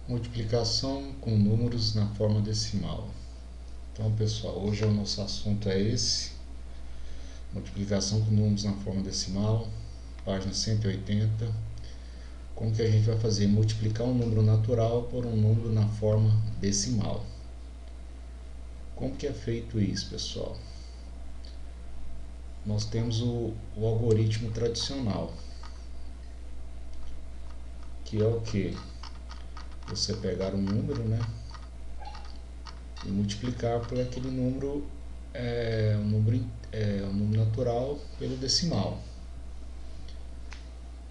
Multiplicação com números na forma decimal. Então, pessoal, hoje o nosso assunto é esse: multiplicação com números na forma decimal, página 180. Como que a gente vai fazer? Multiplicar um número natural por um número na forma decimal. Como que é feito isso, pessoal? Nós temos o algoritmo tradicional, que é o que? Você pegar um número, né, e multiplicar por aquele número, um número natural pelo decimal.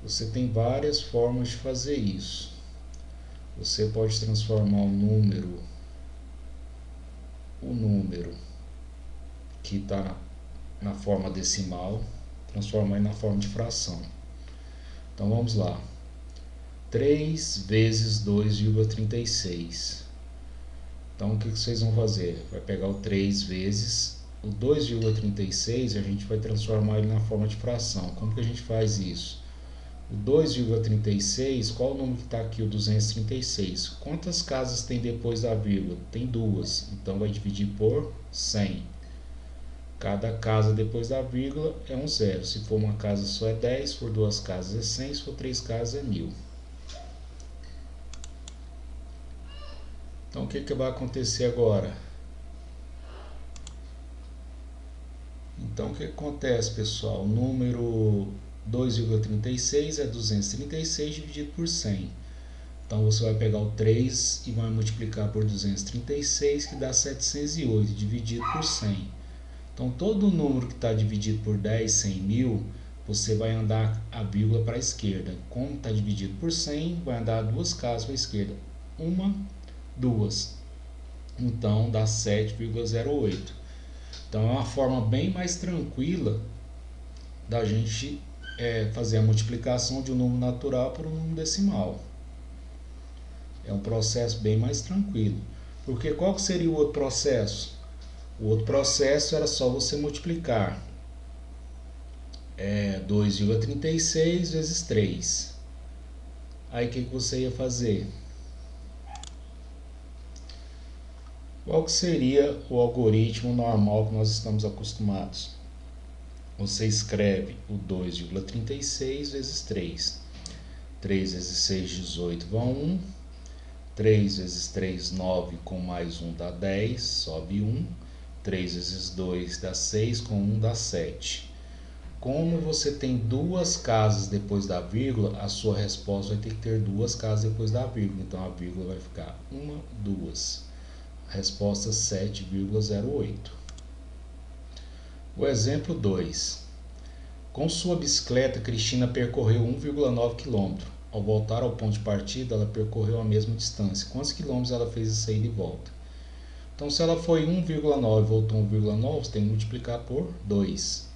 Você tem várias formas de fazer isso. Você pode transformar o número que está na forma decimal, transformar na forma de fração. Então vamos lá. 3 vezes 2,36. Então o que vocês vão fazer? Vai pegar o 3 vezes o 2,36 e a gente vai transformar ele na forma de fração. Como que a gente faz isso? O 2,36, qual o número que está aqui? O 236. Quantas casas tem depois da vírgula? Tem duas. Então vai dividir por 100. Cada casa depois da vírgula é um zero. Se for uma casa só é 10, se for duas casas é 100, se for três casas é 1000. Então o que vai acontecer agora? Então o que acontece, pessoal? O número 2,36 é 236 dividido por 100. Então você vai pegar o 3 e vai multiplicar por 236, que dá 708 dividido por 100. Então todo número que está dividido por 10, 100, 1000, você vai andar a vírgula para a esquerda. Como está dividido por 100, vai andar duas casas para a esquerda. Uma, duas. Então dá 7,08. Então é uma forma bem mais tranquila da gente fazer a multiplicação de um número natural por um número decimal. É um processo bem mais tranquilo. Porque qual que seria o outro processo? O outro processo era só você multiplicar 2,36 vezes 3. Aí o que você ia fazer? Qual que seria o algoritmo normal que nós estamos acostumados? Você escreve o 2,36 vezes 3. 3 vezes 6, 18, dá 1. 3 vezes 3, 9, com mais 1 dá 10, sobe 1. 3 vezes 2 dá 6, com 1 dá 7. Como você tem duas casas depois da vírgula, a sua resposta vai ter que ter duas casas depois da vírgula. Então a vírgula vai ficar 1, 2. Resposta 7,08. O exemplo 2. Com sua bicicleta, Cristina percorreu 1,9 km. Ao voltar ao ponto de partida, ela percorreu a mesma distância. Quantos quilômetros ela fez de saída e volta? Então, se ela foi 1,9 e voltou 1,9, você tem que multiplicar por 2.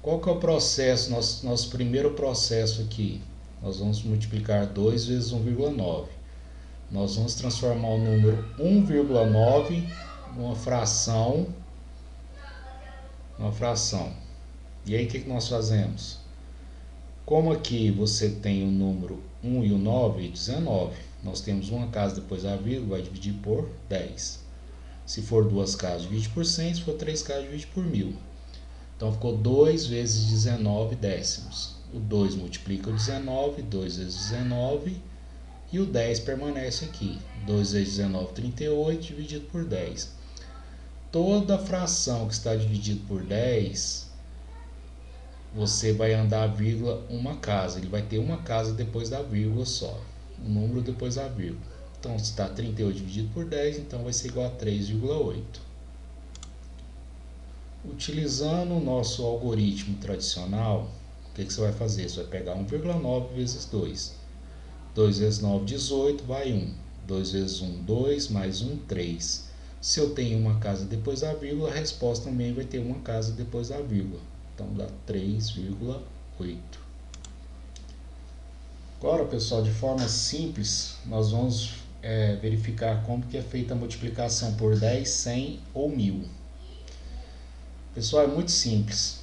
Qual que é o processo, nosso primeiro processo aqui? Nós vamos multiplicar 2 vezes 1,9. Nós vamos transformar o número 1,9 numa fração. E aí o que nós fazemos? Como aqui você tem o número 1 e o 9, 19, nós temos uma casa depois da vírgula, vai dividir por 10. Se for duas casas, divide por 100, se for três casas, divide por 1000. Então ficou 2 vezes 19 décimos. O 2 multiplica o 19, 2 vezes 19, e o 10 permanece aqui. 2 vezes 19, 38, dividido por 10. Toda fração que está dividida por 10, você vai andar a vírgula uma casa. Ele vai ter uma casa depois da vírgula só. Um número depois da vírgula. Então, se está 38 dividido por 10, então vai ser igual a 3,8. Utilizando o nosso algoritmo tradicional, o que você vai fazer? Você vai pegar 1,9 vezes 2. 2 vezes 9, 18, vai 1. 2 vezes 1, 2, mais 1, 3. Se eu tenho uma casa depois da vírgula, a resposta também vai ter uma casa depois da vírgula. Então dá 3,8. Agora, pessoal, de forma simples, nós vamos verificar como que é feita a multiplicação por 10, 100 ou 1000. Pessoal, é muito simples.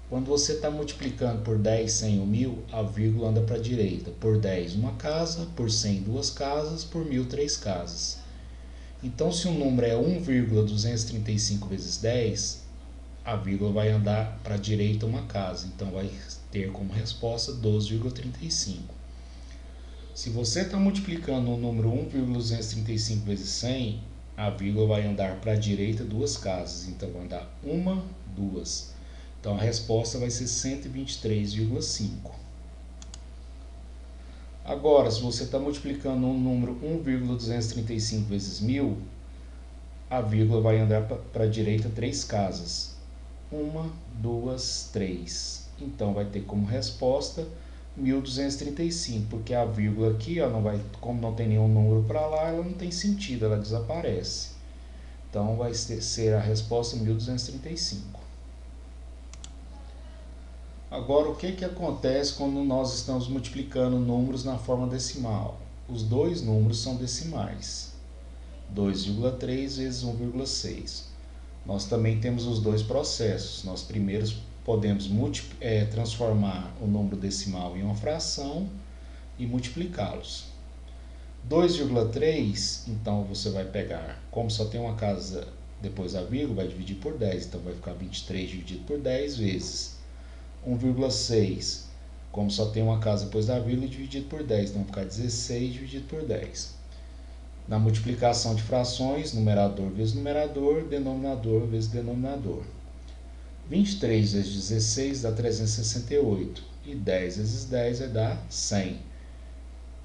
Quando você está multiplicando por 10, 100 ou 1000, a vírgula anda para a direita. Por 10, uma casa, por 100, duas casas, por 1000, três casas. Então, se o número é 1,235 vezes 10, a vírgula vai andar para a direita uma casa. Então, vai ter como resposta 12,35. Se você está multiplicando o número 1,235 vezes 100, a vírgula vai andar para a direita duas casas. Então, vai andar uma, duas. Então, a resposta vai ser 123,5. Agora, se você está multiplicando um número 1,235 vezes 1000, a vírgula vai andar para a direita três casas. Uma, duas, três. Então, vai ter como resposta 1235, porque a vírgula aqui, ó, não vai, como não tem nenhum número para lá, ela não tem sentido, ela desaparece. Então, vai ser a resposta 1235. Agora, o que acontece quando nós estamos multiplicando números na forma decimal? Os dois números são decimais. 2,3 vezes 1,6. Nós também temos os dois processos. Nós primeiro podemos transformar o número decimal em uma fração e multiplicá-los. 2,3, então você vai pegar, como só tem uma casa depois da vírgula, vai dividir por 10. Então, vai ficar 23 dividido por 10 vezes 1,6, como só tem uma casa depois da vírgula, dividido por 10, então vai ficar 16 dividido por 10. Na multiplicação de frações, numerador vezes numerador, denominador vezes denominador. 23 vezes 16 dá 368, e 10 vezes 10 vai dar 100.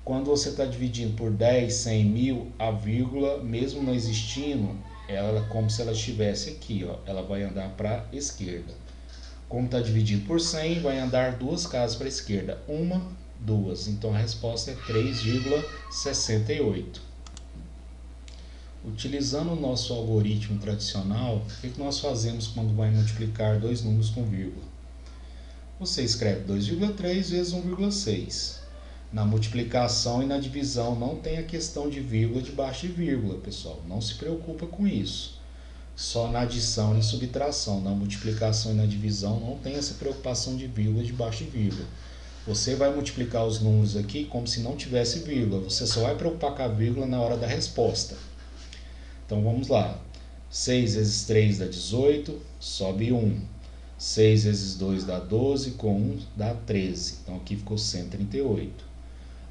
Quando você está dividindo por 10, 100, 1000, a vírgula, mesmo não existindo, ela é como se ela estivesse aqui, ó, ela vai andar para a esquerda. Como está dividido por 100, vai andar duas casas para a esquerda. Uma, duas. Então, a resposta é 3,68. Utilizando o nosso algoritmo tradicional, o que nós fazemos quando vai multiplicar dois números com vírgula? Você escreve 2,3 vezes 1,6. Na multiplicação e na divisão não tem a questão de vírgula debaixo de vírgula, pessoal. Não se preocupa com isso. Só na adição e subtração, na multiplicação e na divisão não tem essa preocupação de vírgula debaixo de vírgula. Você vai multiplicar os números aqui como se não tivesse vírgula, você só vai preocupar com a vírgula na hora da resposta. Então vamos lá, 6 vezes 3 dá 18, sobe 1. 6 vezes 2 dá 12, com 1 dá 13, então aqui ficou 138.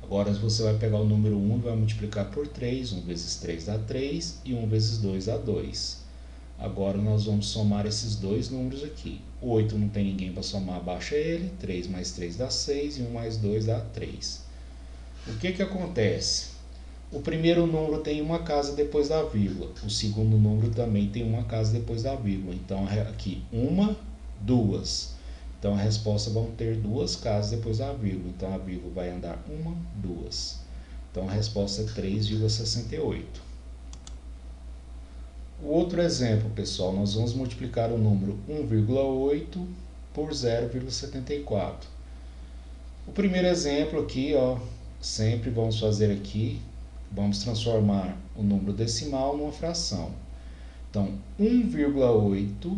Agora você vai pegar o número 1 e vai multiplicar por 3, 1 vezes 3 dá 3 e 1 vezes 2 dá 2. Agora nós vamos somar esses dois números aqui. 8 não tem ninguém para somar, baixa ele. 3 mais 3 dá 6 e 1 mais 2 dá 3. O que acontece? O primeiro número tem uma casa depois da vírgula. O segundo número também tem uma casa depois da vírgula. Então aqui, uma, duas. Então a resposta vão ter duas casas depois da vírgula. Então a vírgula vai andar uma, duas. Então a resposta é 3,68. O outro exemplo, pessoal, nós vamos multiplicar o número 1,8 por 0,74. O primeiro exemplo aqui, ó, sempre vamos fazer aqui, vamos transformar o número decimal numa fração. Então, 1,8,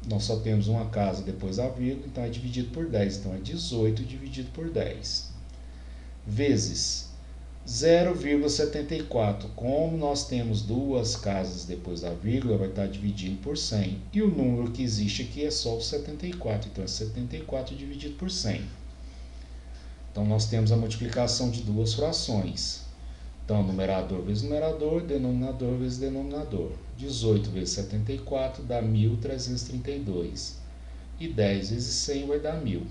nós só temos uma casa depois da vírgula, então é dividido por 10, então é 18 dividido por 10. Vezes 0,74, como nós temos duas casas depois da vírgula, vai estar dividido por 100. E o número que existe aqui é só o 74, então é 74 dividido por 100. Então, nós temos a multiplicação de duas frações. Então, numerador vezes numerador, denominador vezes denominador. 18 vezes 74 dá 1.332. E 10 vezes 100 vai dar 1000.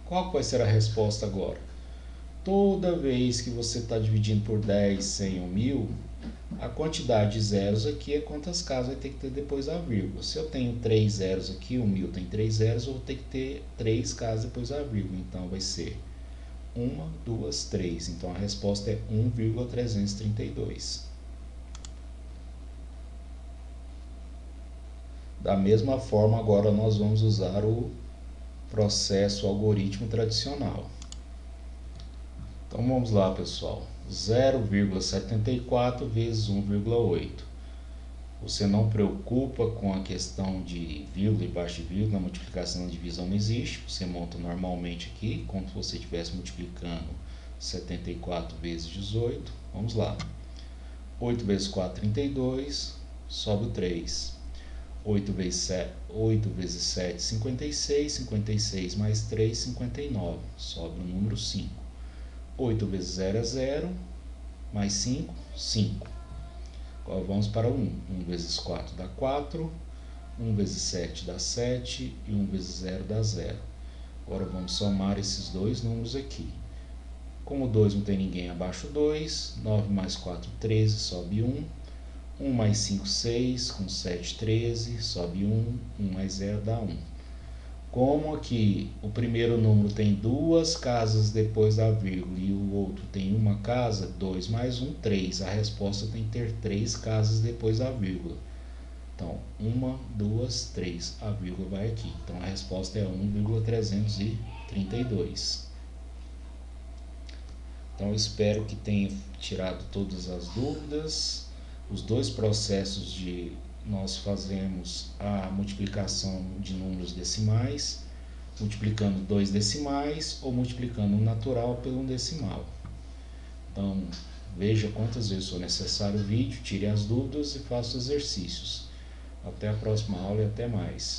Qual vai ser a resposta agora? Toda vez que você está dividindo por 10, 100 ou 1000, a quantidade de zeros aqui é quantas casas vai ter que ter depois da vírgula. Se eu tenho 3 zeros aqui, o 1000 tem 3 zeros, eu vou ter que ter 3 casas depois da vírgula. Então, vai ser 1, 2, 3. Então, a resposta é 1,332. Da mesma forma, agora nós vamos usar o processo algoritmo tradicional. Então, vamos lá, pessoal. 0,74 vezes 1,8. Você não preocupa com a questão de vírgula e baixo de vírgula, na multiplicação e divisão não existe. Você monta normalmente aqui, como se você estivesse multiplicando 74 vezes 18. Vamos lá. 8 vezes 4, 32, sobe o 3. 8 vezes 7, 56, 56 mais 3, 59, sobra o número 5. 8 vezes 0 é 0, mais 5, 5. Agora vamos para o 1. 1 vezes 4 dá 4, 1 vezes 7 dá 7 e 1 vezes 0 dá 0. Agora vamos somar esses dois números aqui. Como 2 não tem ninguém abaixo 2, 9 mais 4, 13, sobe 1. 1 mais 5, 6, com 7, 13, sobe 1, 1 mais 0 dá 1. Como aqui o primeiro número tem duas casas depois da vírgula e o outro tem uma casa, 2 mais 1, 3. A resposta tem que ter 3 casas depois da vírgula. Então, 1, 2, 3. A vírgula vai aqui. Então, a resposta é 1,332. Então, eu espero que tenha tirado todas as dúvidas. Os dois processos de nós fazemos a multiplicação de números decimais, multiplicando 2 decimais ou multiplicando um natural pelo um decimal. Então, veja quantas vezes for necessário o vídeo, tire as dúvidas e faça os exercícios. Até a próxima aula e até mais.